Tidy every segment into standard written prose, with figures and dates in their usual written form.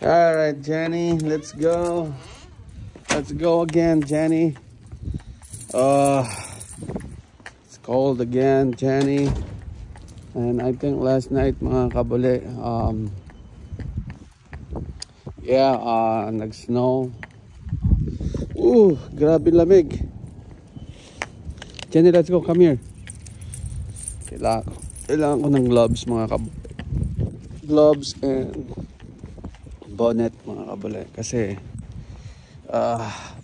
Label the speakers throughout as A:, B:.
A: All right, Jenny, let's go. Let's go again, Jenny. It's cold again, Jenny. And I think last night, mga kabuli, nag-snow. Grabe lamig. Jenny, let's go. Come here. Kailangan ko ng gloves, mga kabuli. Gloves and bonnet, mga kabuli. Kasi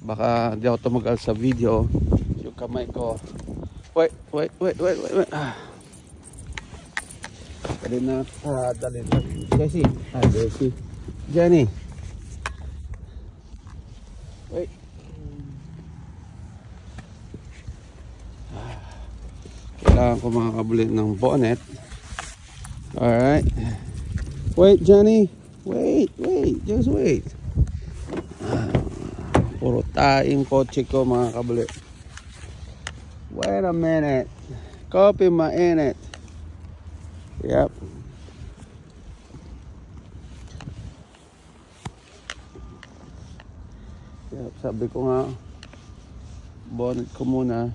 A: baka di ako tumagal sa video. Yung kamay ko. Wait. Dali na. Dali. Jessie. Jessie. Jenny. Wait. Kailangan ko mga kabuli ng bonnet. Alright. Wait, Jenny. Wait. Just wait. Puro taing kotse ko, mga kabuli. Wait a minute. Copy mainit. Yep. Sabi ko nga, bonnet ko muna.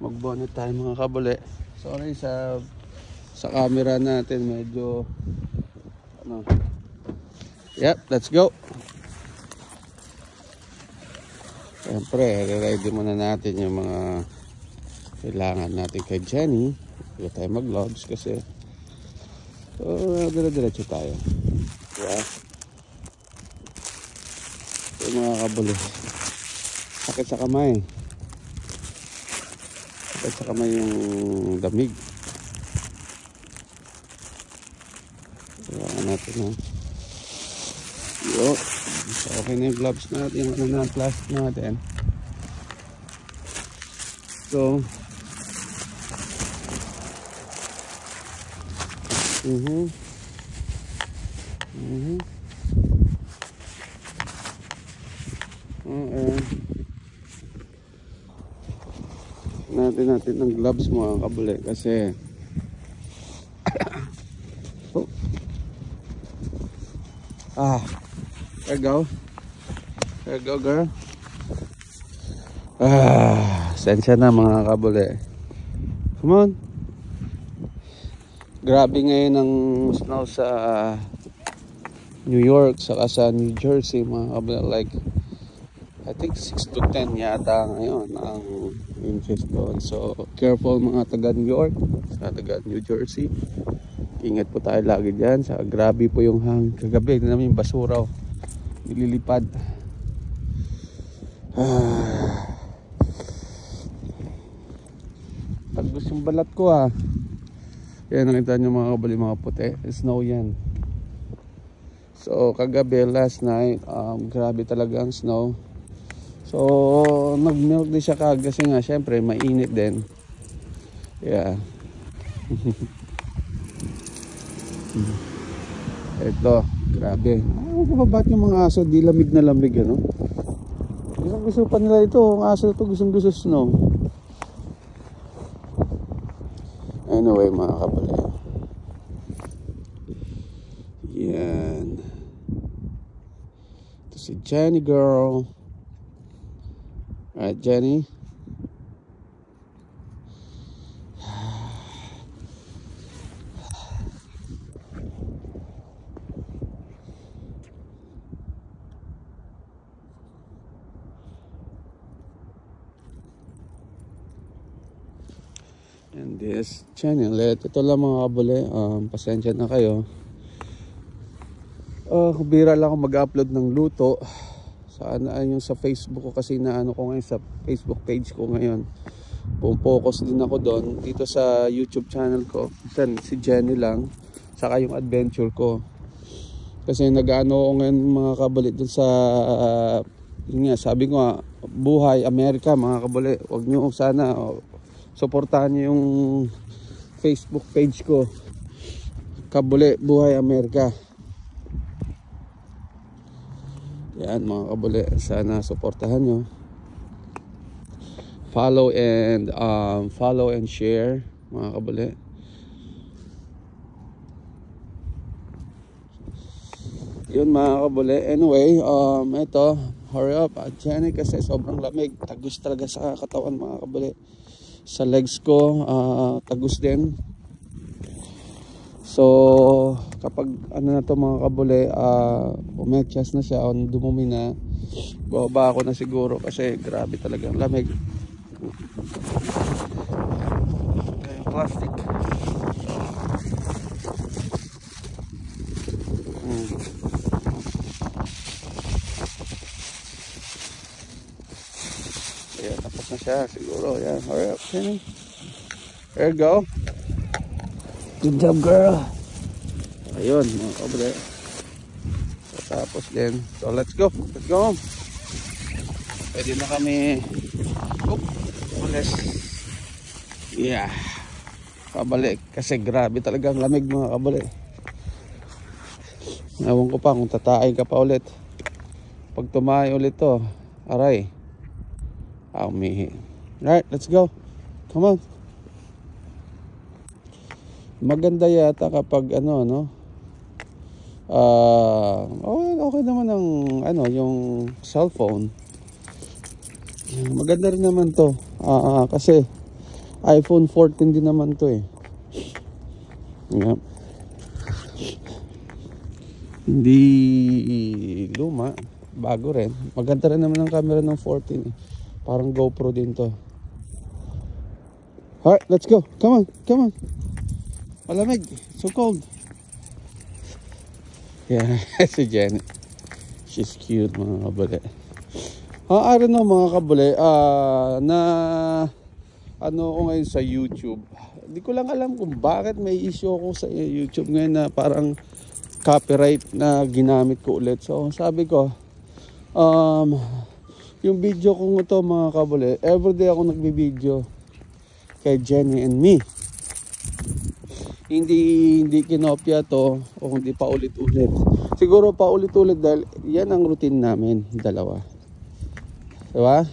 A: Mag-bonnet tayo, mga kabuli. Sorry sa camera natin, medyo Yep, let's go. Siyempre, ready muna natin yung mga kailangan natin kay Jenny. Hindi tayo mag-gloves kasi dire-diretso tayo. Yeah. So, mga kabuli, sakit sa kamay. Sakit sa kamay yung damig. Kailangan natin, ha. Yo. So, okay na yung gloves natin, yung plastic natin. So, natin ng gloves, mga kabuli, kasi there you go girl. Sensya na, mga kabuli. Come on. Grabe ngayon ang snow sa New York saka sa New Jersey, mga kabuli. Like I think 6 to 10 yata ngayon ang inches doon. So careful, mga taga New York, sa taga New Jersey. Ingat po tayo lagi dyan. Grabe po yung hangin. Kagabi namin yung basura nililipad. Tagbos yung balat ko, yan, nakita nyo, mga kabuli, mga puti. Snow yan. So kagabi, last night, grabe talaga ang snow. So nag-melt din siya kasi nga syempre mainit din. Yeah. Ito, grabe. Ba't yung mga aso di lamig na lamig, ano? Gusto pa nila ito. Ang aso ito gusto snow. Anyway, mga kabuli, yan. Ito si Jenny girl. Alright, Jenny. And this channel, ito lang, mga kabuli, pasensya na kayo. Kubira lang ako mag-upload ng luto. Saan yung sa Facebook ko, kasi naano ko ngayon sa Facebook page ko ngayon. Focus din ako doon. Dito sa YouTube channel ko, si Jenny lang, saka yung adventure ko. Kasi nag-ano ko ngayon, mga kabuli, dun sa yun nga, sabi ko nga, Buhay Amerika, mga kabuli. Huwag nyo sana suportahan niyo yung Facebook page ko, Kabuli Buhay Amerika. Yan, mga kabuli, sana suportahan nyo. Follow and share, mga kabuli. Yun mga kabuli. Anyway, ito, hurry up Jenny kasi sobrang lamig. Tagus talaga sa katawan mga kabuli. Sa legs ko, tagus din. So, kapag ano na to mga kabuli, umetyas na siya, dumumi na, bababa ako na siguro kasi grabe talagang lamig. Okay, plastic. Ayan, tapos na siya siguro. Ayan, hurry up Jenny. There you go. Good job girl. Ayun mga kabuli. Tapos din. So let's go. Let's go home. Pwede na kami ulis. Yeah. Pabalik. Kasi grabe talagang lamig mga kabuli. Ewan ko pa kung tataay ka pa ulit. Pag tumahay ulit to, aray. Umihi. Alright, let's go. Come on. Maganda yata kapag ano no. Okay naman ang ano yung cellphone. Maganda rin naman to. Kasi iPhone 14 din naman to eh. Yep. Hindi luma, bago rin. Maganda rin naman ang camera ng 14 eh. Parang GoPro din to. Alright, let's go. Come on, come on. Malamig, so cold. Yeah, si Jenny. She's cute mga kabuli. I don't know mga kabuli. Na ano ko ngayon sa YouTube. Hindi ko lang alam kung bakit may issue ako sa YouTube ngayon na parang copyright na ginamit ko ulit. So sabi ko, yung video ko ito mga kabuli, everyday ako nagbibideo kay Jenny and me. Hindi kinopya to o hindi pa ulit-ulit. Siguro pa ulit-ulit dahil yan ang routine namin, dalawa. Diba?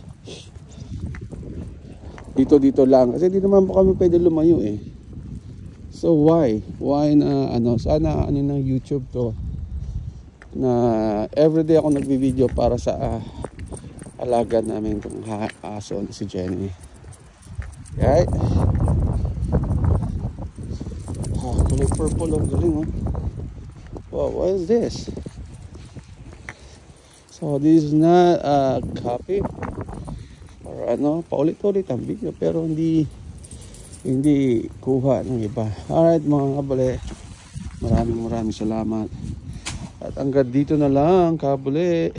A: Dito lang. Kasi di naman po kami pwede lumayo eh. So why? Why na ano? Sana ano ng YouTube to na everyday ako nagbibideo para sa alaga namin itong aso si Jenny. Right? Kulay purple ang galing oh. Wow, what is this? So this is not a copy or ano, paulit-ulit ang video pero hindi kuha ng iba. Alright mga kabuli, maraming salamat at hanggang dito na lang kabuli.